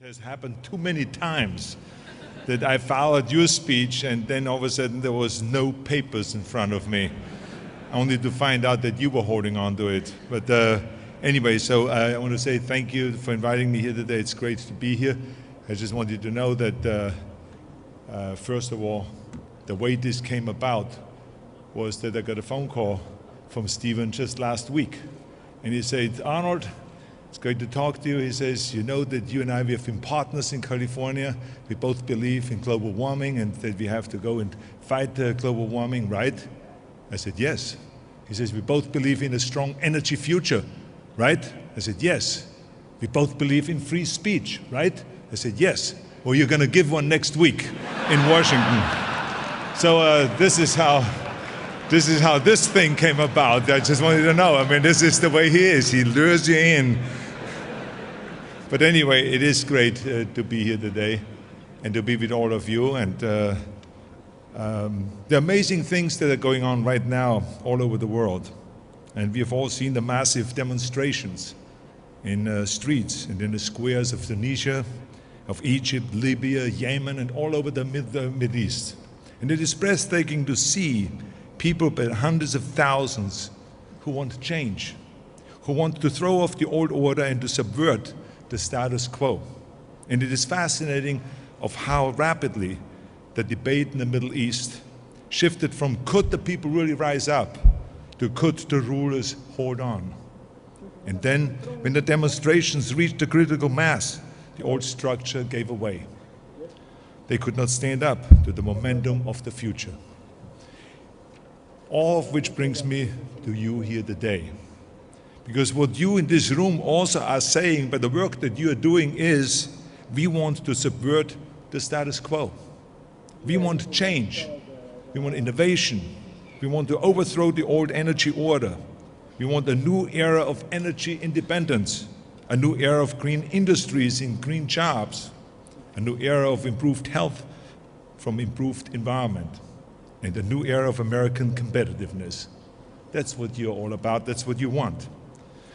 It has happened too many times that I followed your speech and then all of a sudden there was no papers in front of me, only to find out that you were holding on to it. But anyway, so I want to say thank you for inviting me here today. It's great to be here. I just want you to know that, first of all, the way this came about was that I got a phone call from Stephen just last week. And he said, Arnold, it's great to talk to you. He says, you know that you and I, we have been partners in California. We both believe in global warming and that we have to go and fight global warming, right? I said, yes. He says, we both believe in a strong energy future, right? I said, yes. We both believe in free speech, right? I said, yes. Well, you're going to give one next week in Washington. So this is how this thing came about. I just wanted to know. I mean, this is the way he is. He lures you in. But anyway, it is great to be here today and to be with all of you. And the amazing things that are going on right now all over the world. And we have all seen the massive demonstrations in streets and in the squares of Tunisia, of Egypt, Libya, Yemen, and all over the Middle East. And it is breathtaking to see people by hundreds of thousands who want to change, who want to throw off the old order and to subvert the status quo. And it is fascinating of how rapidly the debate in the Middle East shifted from could the people really rise up to could the rulers hold on. And then when the demonstrations reached a critical mass, the old structure gave away. They could not stand up to the momentum of the future. All of which brings me to you here today. Because what you in this room also are saying by the work that you are doing is, we want to subvert the status quo. We want change. We want innovation. We want to overthrow the old energy order. We want a new era of energy independence, a new era of green industries and green jobs, a new era of improved health from improved environment, and a new era of American competitiveness. That's what you're all about. That's what you want.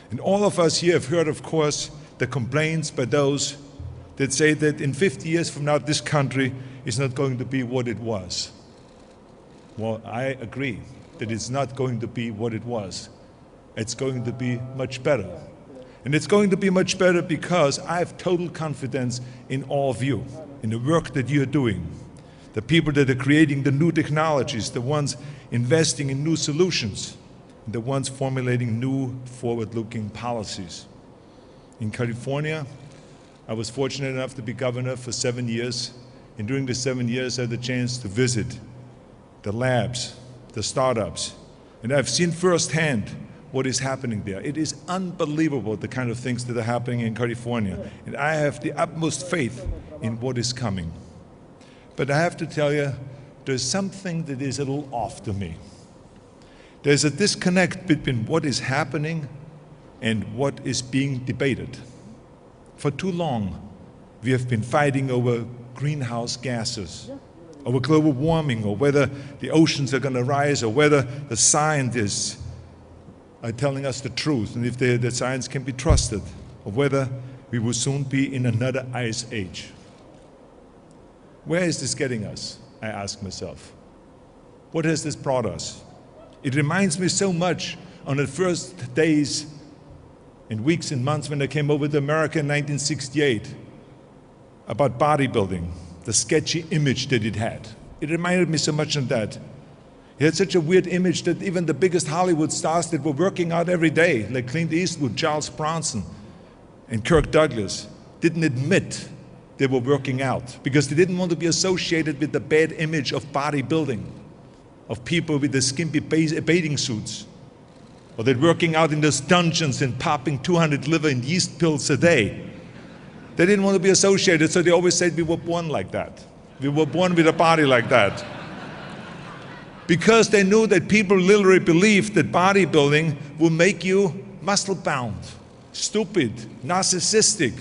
And all of us here have heard, of course, the complaints by those that say that in 50 years from now, this country is not going to be what it was. Well, I agree that it's not going to be what it was. It's going to be much better. And it's going to be much better because I have total confidence in all of you, in the work that you're doing. The people that are creating the new technologies, the ones investing in new solutions, the ones formulating new forward-looking policies. In California, I was fortunate enough to be governor for 7 years, and during the 7 years I had the chance to visit the labs, the startups, and I've seen firsthand what is happening there. It is unbelievable the kind of things that are happening in California, and I have the utmost faith in what is coming. But I have to tell you, there's something that is a little off to me. There's a disconnect between what is happening and what is being debated. For too long, we have been fighting over greenhouse gases, over global warming, or whether the oceans are going to rise, or whether the scientists are telling us the truth, and if the science can be trusted, or whether we will soon be in another ice age. Where is this getting us? I ask myself. What has this brought us? It reminds me so much on the first days and weeks and months when I came over to America in 1968 about bodybuilding, the sketchy image that it had. It reminded me so much of that. It had such a weird image that even the biggest Hollywood stars that were working out every day, like Clint Eastwood, Charles Bronson, and Kirk Douglas, didn't admit they were working out because they didn't want to be associated with the bad image of bodybuilding, of people with the skimpy bathing suits, or that working out in those dungeons and popping 200 liver and yeast pills a day. They didn't want to be associated, so they always said we were born like that. We were born with a body like that. Because they knew that people literally believed that bodybuilding will make you muscle-bound, stupid, narcissistic,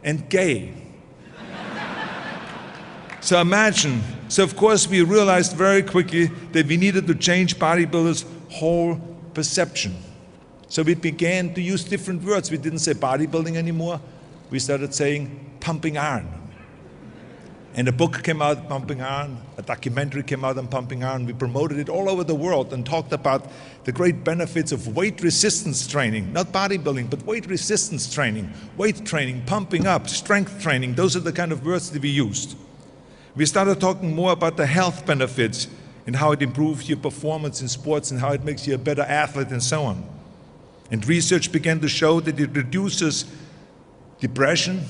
and gay. So imagine, so of course we realized very quickly that we needed to change bodybuilders' whole perception. So we began to use different words. We didn't say bodybuilding anymore. We started saying pumping iron. And a book came out on pumping iron, a documentary came out on pumping iron. We promoted it all over the world and talked about the great benefits of weight resistance training, not bodybuilding, but weight resistance training, weight training, pumping up, strength training. Those are the kind of words that we used. We started talking more about the health benefits and how it improves your performance in sports and how it makes you a better athlete and so on. And research began to show that it reduces depression,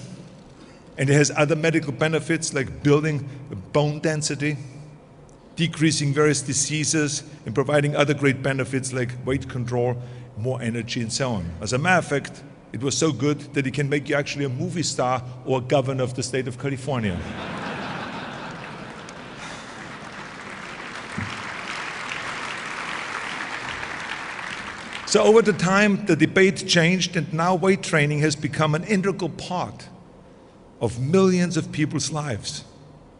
and it has other medical benefits like building bone density, decreasing various diseases, and providing other great benefits like weight control, more energy, and so on. As a matter of fact, it was so good that it can make you actually a movie star or a governor of the state of California. So over the time, the debate changed, and now weight training has become an integral part of millions of people's lives.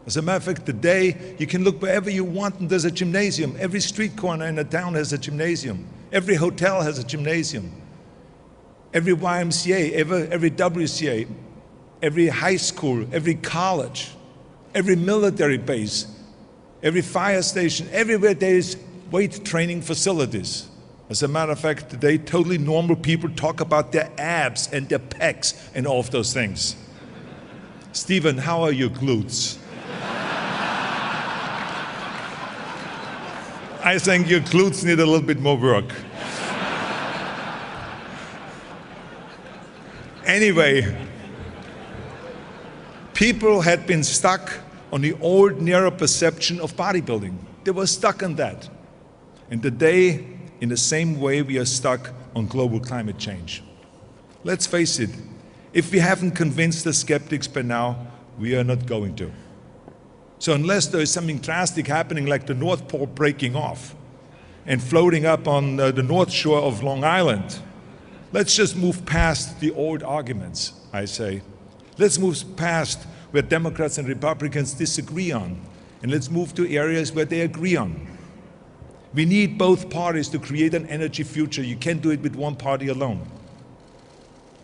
As a matter of fact, today, you can look wherever you want and there's a gymnasium. Every street corner in a town has a gymnasium. Every hotel has a gymnasium. Every YMCA, every WCA, every high school, every college, every military base, every fire station, everywhere there is weight training facilities. As a matter of fact, today, totally normal people talk about their abs and their pecs and all of those things. Stephen, how are your glutes? I think your glutes need a little bit more work. Anyway, people had been stuck on the old narrow perception of bodybuilding. They were stuck on that. And today, in the same way, we are stuck on global climate change. Let's face it, if we haven't convinced the skeptics by now, we are not going to. So unless there is something drastic happening like the North Pole breaking off and floating up on the North Shore of Long Island, let's just move past the old arguments, I say. Let's move past where Democrats and Republicans disagree on, and let's move to areas where they agree on. We need both parties to create an energy future. You can't do it with one party alone.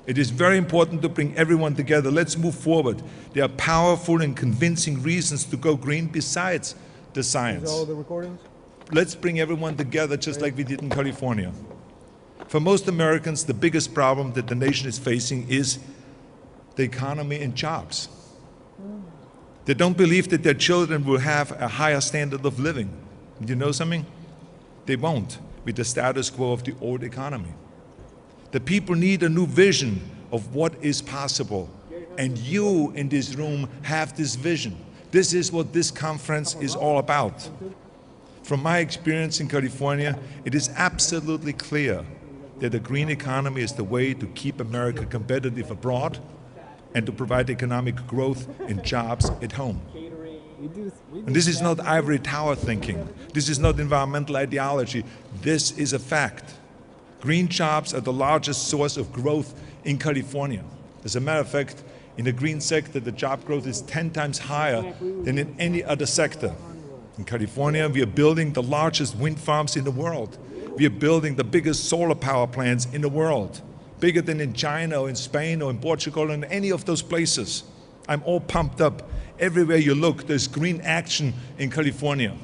It is very important to bring everyone together. Let's move forward. There are powerful and convincing reasons to go green besides the science. All the recordings? Let's bring everyone together just like we did in California. For most Americans, the biggest problem that the nation is facing is the economy and jobs. They don't believe that their children will have a higher standard of living. And you know something? They won't with the status quo of the old economy. The people need a new vision of what is possible. And you in this room have this vision. This is what this conference is all about. From my experience in California, it is absolutely clear that a green economy is the way to keep America competitive abroad and to provide economic growth and jobs at home. And this is not ivory tower thinking. This is not environmental ideology. This is a fact. Green jobs are the largest source of growth in California. As a matter of fact, in the green sector, the job growth is 10 times higher than in any other sector. In California, we are building the largest wind farms in the world. We are building the biggest solar power plants in the world, bigger than in China or in Spain or in Portugal and any of those places. I'm all pumped up. Everywhere you look, there's green action in California.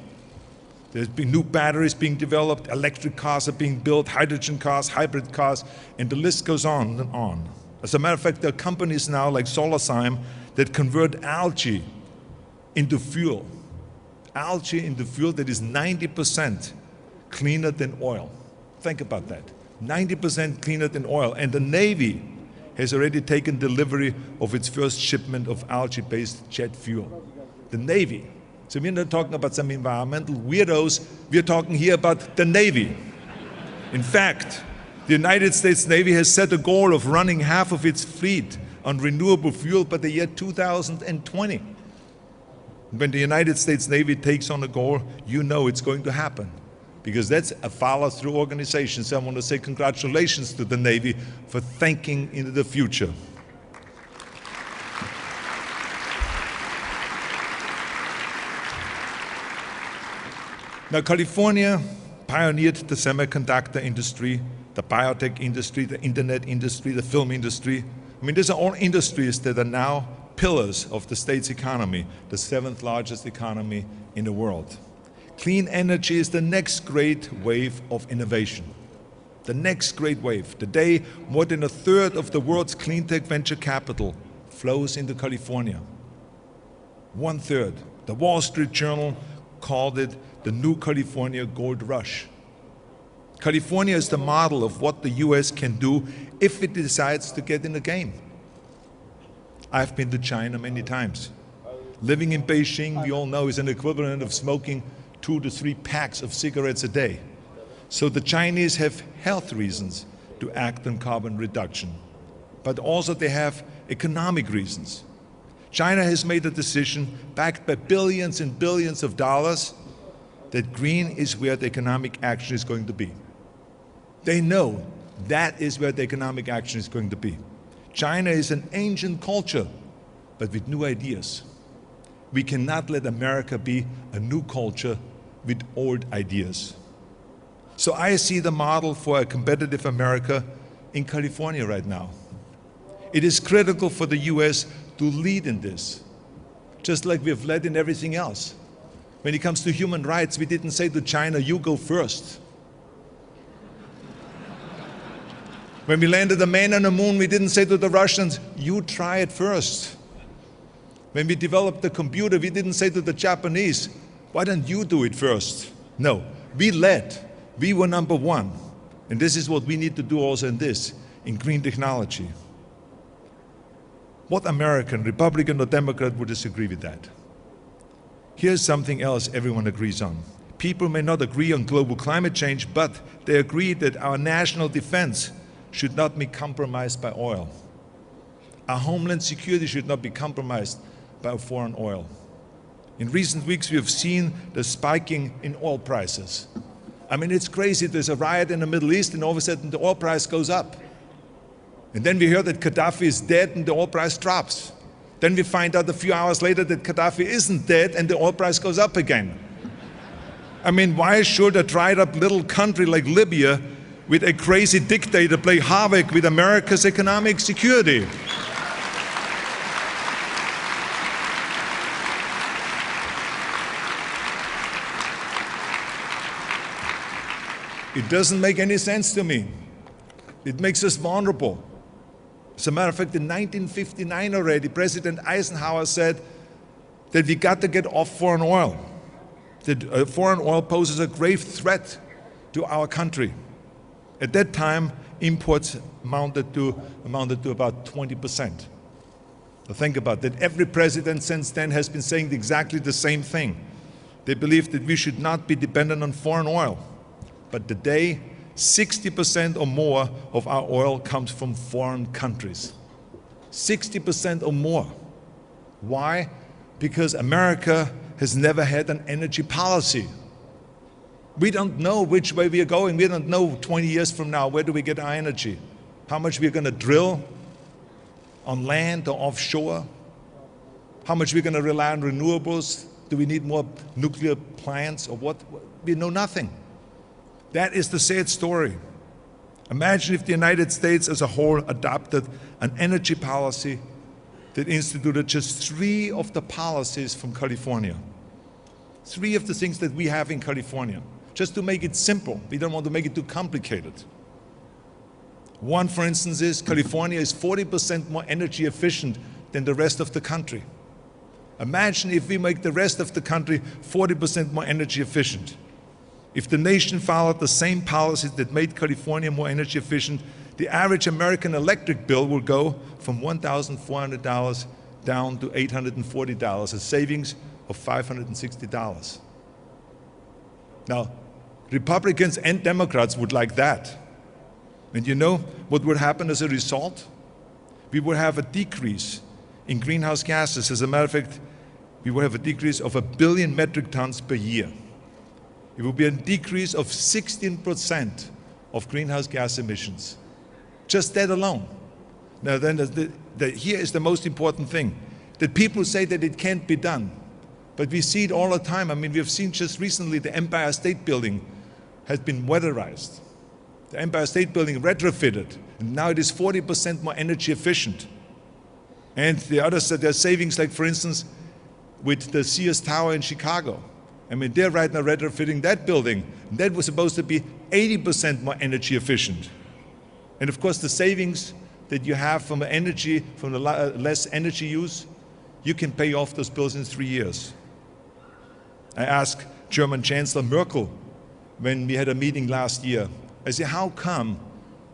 There's been new batteries being developed, electric cars are being built, hydrogen cars, hybrid cars, and the list goes on and on. As a matter of fact, there are companies now like SolarCyme that convert algae into fuel. Algae into fuel that is 90% cleaner than oil. Think about that. 90% cleaner than oil. And the Navy has already taken delivery of its first shipment of algae-based jet fuel. The Navy. So we're not talking about some environmental weirdos, we're talking here about the Navy. In fact, the United States Navy has set a goal of running half of its fleet on renewable fuel by the year 2020. When the United States Navy takes on a goal, you know it's going to happen, because that's a follow-through organization. So I want to say congratulations to the Navy for thinking into the future. Now, California pioneered the semiconductor industry, the biotech industry, the internet industry, the film industry. I mean, these are all industries that are now pillars of the state's economy, the 7th largest economy in the world. Clean energy is the next great wave of innovation. The next great wave. Today, more than a third of the world's clean tech venture capital flows into California. 1/3. The Wall Street Journal called it the new California gold rush. California is the model of what the US can do if it decides to get in the game. I've been to China many times. Living in Beijing, we all know, is an equivalent of smoking 2 to 3 packs of cigarettes a day. So the Chinese have health reasons to act on carbon reduction, but also they have economic reasons. China has made a decision, backed by billions and billions of dollars, that green is where the economic action is going to be. They know that is where the economic action is going to be. China is an ancient culture, but with new ideas. We cannot let America be a new culture with old ideas. So I see the model for a competitive America in California right now. It is critical for the US to lead in this, just like we have led in everything else. When it comes to human rights, we didn't say to China, you go first. When we landed a man on the moon, we didn't say to the Russians, you try it first. When we developed the computer, we didn't say to the Japanese, why don't you do it first? No, we led. We were number one. And this is what we need to do also in green technology. What American, Republican or Democrat, would disagree with that? Here's something else everyone agrees on. People may not agree on global climate change, but they agree that our national defense should not be compromised by oil. Our homeland security should not be compromised by foreign oil. In recent weeks, we have seen the spiking in oil prices. I mean, it's crazy. There's a riot in the Middle East, and all of a sudden the oil price goes up. And then we hear that Gaddafi is dead, and the oil price drops. Then we find out a few hours later that Gaddafi isn't dead, and the oil price goes up again. I mean, why should a dried-up little country like Libya with a crazy dictator play havoc with America's economic security? It doesn't make any sense to me. It makes us vulnerable. As a matter of fact, in 1959 already, President Eisenhower said that we got to get off foreign oil. That foreign oil poses a grave threat to our country. At that time, imports amounted to about 20%. So think about that. Every president since then has been saying exactly the same thing. They believe that we should not be dependent on foreign oil. But today, 60% or more of our oil comes from foreign countries. 60% or more. Why? Because America has never had an energy policy. We don't know which way we are going. We don't know 20 years from now, where do we get our energy? How much we're going to drill on land or offshore? How much we're going to rely on renewables? Do we need more nuclear plants or what? We know nothing. That is the sad story. Imagine if the United States as a whole adopted an energy policy that instituted just 3 of the policies from California. 3 of the things that we have in California, just to make it simple. We don't want to make it too complicated. One, for instance, is California is 40% more energy efficient than the rest of the country. Imagine if we make the rest of the country 40% more energy efficient. If the nation followed the same policies that made California more energy efficient, the average American electric bill will go from $1,400 down to $840, a savings of $560. Now, Republicans and Democrats would like that. And you know what would happen as a result? We would have a decrease in greenhouse gases. As a matter of fact, we will have a decrease of 1 billion metric tons per year. It will be a decrease of 16% of greenhouse gas emissions. Just that alone. Now then, here is the most important thing, that people say that it can't be done. But we see it all the time. I mean, we have seen just recently the Empire State Building has been weatherized. The Empire State Building retrofitted, and now it is 40% more energy efficient. And the others, there are savings, like for instance, with the Sears Tower in Chicago. I mean, they're right now retrofitting that building. That was supposed to be 80% more energy efficient. And of course, the savings that you have from the energy, from the less energy use, you can pay off those bills in 3 years. I asked German Chancellor Merkel when we had a meeting last year, I said, how come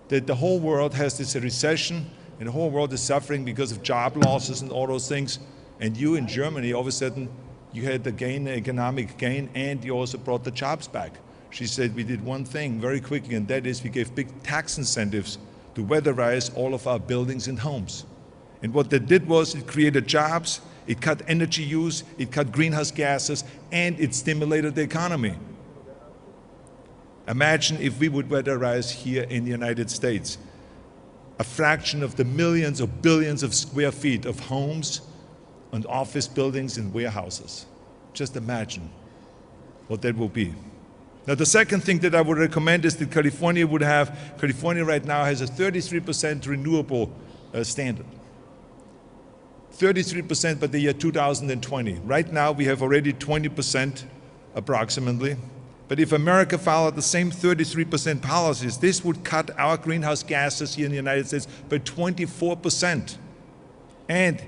that the whole world has this recession and the whole world is suffering because of job losses and all those things, and you in Germany, all of a sudden, you had the gain, economic gain, and you also brought the jobs back. She said, we did one thing very quickly, and that is we gave big tax incentives to weatherize all of our buildings and homes. And what that did was it created jobs, it cut energy use, it cut greenhouse gases, and it stimulated the economy. Imagine if we would weatherize here in the United States a fraction of the millions or billions of square feet of homes and office buildings and warehouses. Just imagine what that will be. Now, the second thing that I would recommend is that California right now has a 33% renewable standard. 33% by the year 2020. Right now, we have already 20% approximately. But if America followed the same 33% policies, this would cut our greenhouse gases here in the United States by 24%. And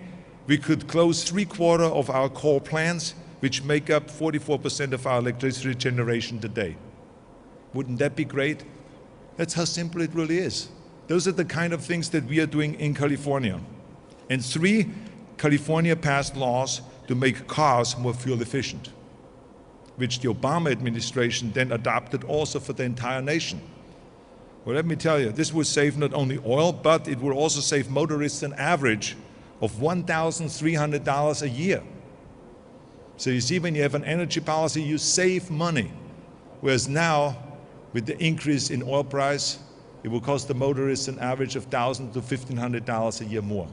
we could close 3/4 of our coal plants, which make up 44% of our electricity generation today. Wouldn't that be great? That's how simple it really is. Those are the kind of things that we are doing in California. And 3, California passed laws to make cars more fuel efficient, which the Obama administration then adopted also for the entire nation. Well, let me tell you, this will save not only oil, but it will also save motorists an average of $1,300 a year. So you see, when you have an energy policy, you save money. Whereas now, with the increase in oil price, it will cost the motorists an average of $1,000 to $1,500 a year more.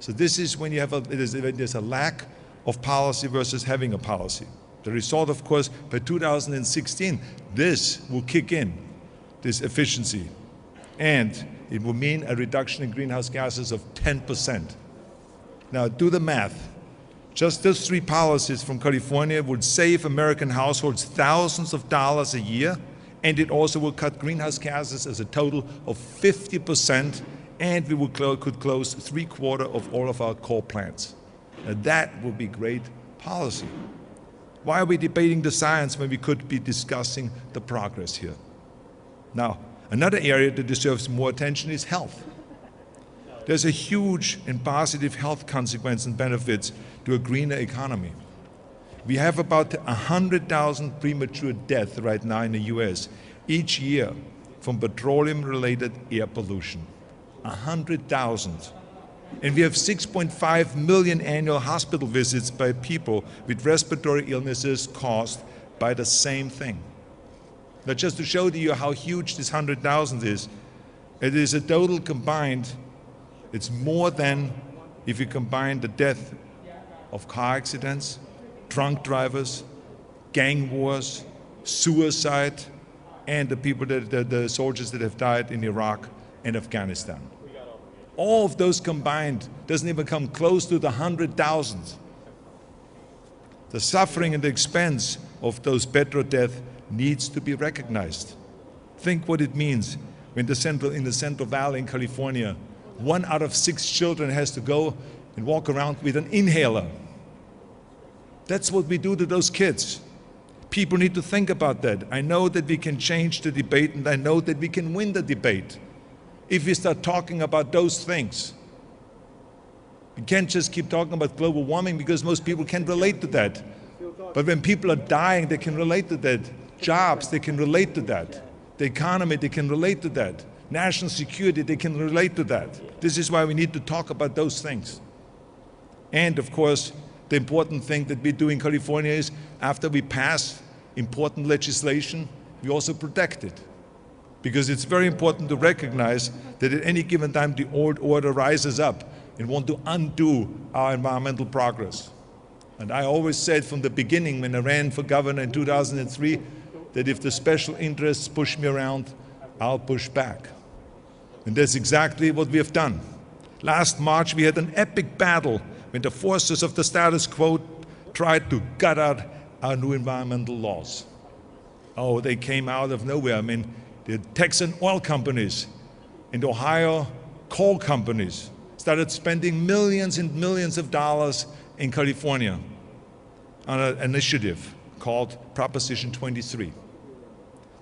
So this is when you have there's a lack of policy versus having a policy. The result, of course, by 2016, this will kick in, this efficiency. And it will mean a reduction in greenhouse gases of 10%. Now, do the math. Just those 3 policies from California would save American households thousands of dollars a year, and it also will cut greenhouse gases as a total of 50%, and we could close 3/4 of all of our coal plants. Now, that would be great policy. Why are we debating the science when we could be discussing the progress here? Now, another area that deserves more attention is health. There's a huge and positive health consequence and benefits to a greener economy. We have about 100,000 premature deaths right now in the US each year from petroleum-related air pollution. 100,000. And we have 6.5 million annual hospital visits by people with respiratory illnesses caused by the same thing. Now, just to show to you how huge this 100,000 is, it is a total combined, it's more than if you combine the death of car accidents, drunk drivers, gang wars, suicide, and the people the soldiers that have died in Iraq and Afghanistan. All of those combined doesn't even come close to the 100,000. The suffering and the expense of those petrol deaths needs to be recognized. Think what it means when in the Central Valley in California, 1 out of 6 children has to go and walk around with an inhaler. That's what we do to those kids. People need to think about that. I know that we can change the debate, and I know that we can win the debate if we start talking about those things. We can't just keep talking about global warming because most people can't relate to that. But when people are dying, they can relate to that. Jobs, they can relate to that. The economy, they can relate to that. National security, they can relate to that. This is why we need to talk about those things. And of course, the important thing that we do in California is after we pass important legislation, we also protect it. Because it's very important to recognize that at any given time the old order rises up and want to undo our environmental progress. And I always said from the beginning when I ran for governor in 2003 that if the special interests push me around, I'll push back. And that's exactly what we have done. Last March, we had an epic battle when the forces of the status quo tried to gut out our new environmental laws. Oh, they came out of nowhere. I mean, the Texan oil companies and Ohio coal companies started spending millions and millions of dollars in California on an initiative called Proposition 23.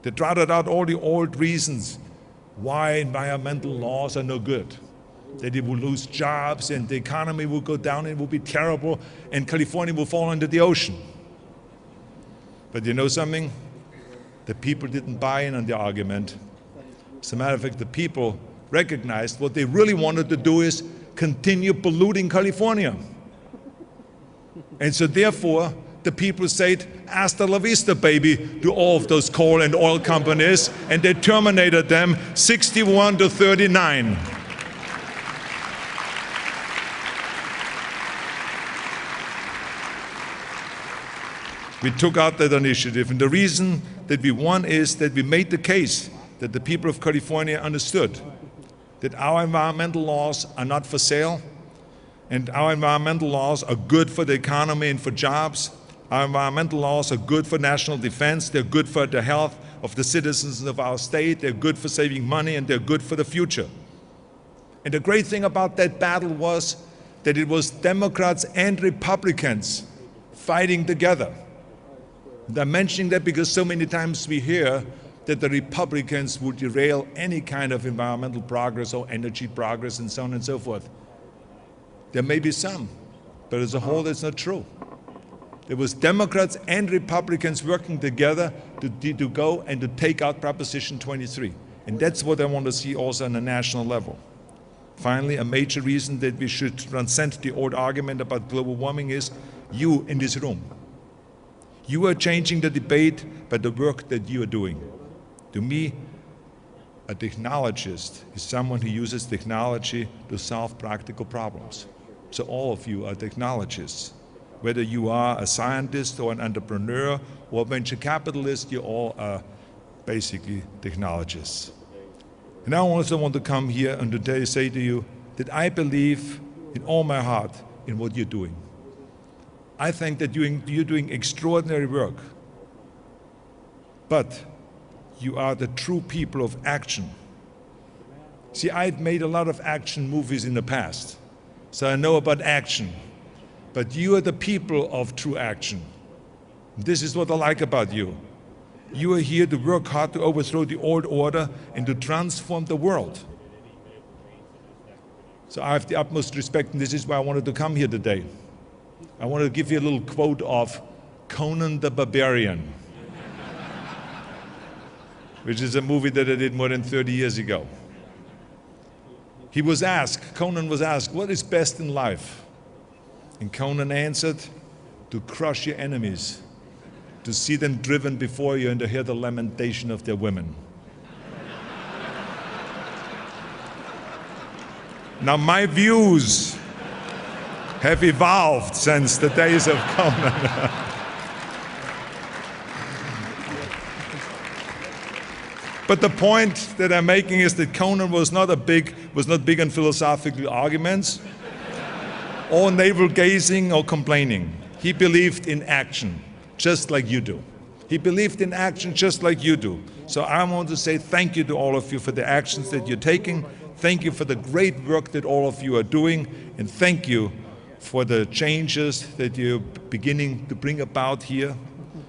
They trotted out all the old reasons why environmental laws are no good. That it will lose jobs and the economy will go down, it will be terrible, and California will fall into the ocean. But you know something? The people didn't buy in on the argument. As a matter of fact, the people recognized what they really wanted to do is continue polluting California. And so therefore, the people said, hasta la vista, baby, to all of those coal and oil companies, and they terminated them 61-39. We took out that initiative, and the reason that we won is that we made the case that the people of California understood that our environmental laws are not for sale, and our environmental laws are good for the economy and for jobs. Our environmental laws are good for national defense, they're good for the health of the citizens of our state, they're good for saving money, and they're good for the future. And the great thing about that battle was that it was Democrats and Republicans fighting together. And I'm mentioning that because so many times we hear that the Republicans would derail any kind of environmental progress or energy progress and so on and so forth. There may be some, but as a whole that's not true. There was Democrats and Republicans working together to go and to take out Proposition 23. And that's what I want to see also on a national level. Finally, a major reason that we should transcend the old argument about global warming is you in this room. You are changing the debate by the work that you are doing. To me, a technologist is someone who uses technology to solve practical problems. So all of you are technologists. Whether you are a scientist or an entrepreneur or a venture capitalist, you all are basically technologists. And I also want to come here and today say to you that I believe in all my heart in what you're doing. I think that you're doing extraordinary work, but you are the true people of action. See, I've made a lot of action movies in the past, so I know about action, but you are the people of true action. This is what I like about you. You are here to work hard to overthrow the old order and to transform the world. So I have the utmost respect, and this is why I wanted to come here today. I want to give you a little quote of Conan the Barbarian, which is a movie that I did more than 30 years ago. Conan was asked, what is best in life? And Conan answered, to crush your enemies, to see them driven before you and to hear the lamentation of their women. Now my views have evolved since the days of Conan. But the point that I'm making is that Conan was not big on philosophical arguments or navel-gazing or complaining. He believed in action, just like you do. He believed in action just like you do. So I want to say thank you to all of you for the actions that you're taking. Thank you for the great work that all of you are doing. And thank you for the changes that you're beginning to bring about here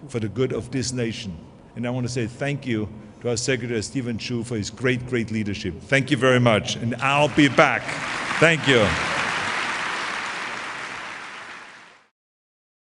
for the good of this nation. And I want to say thank you to our Secretary Stephen Chu for his great leadership. Thank you very much, and I'll be back. Thank you.